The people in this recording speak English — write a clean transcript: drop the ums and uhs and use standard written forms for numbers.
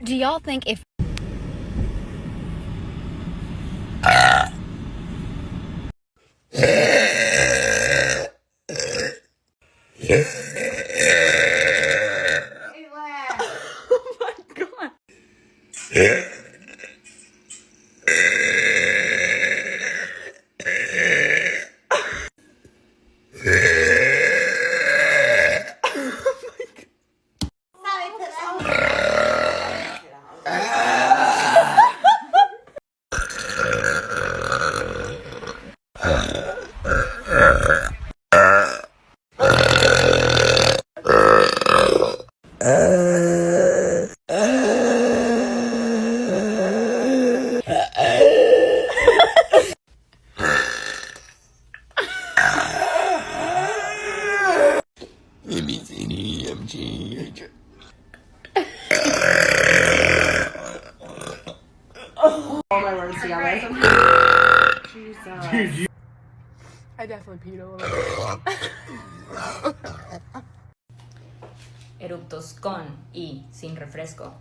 Do y'all think if Oh my god. All my words together. Jesus. I definitely peed a little bit. Eruptos con y sin refresco.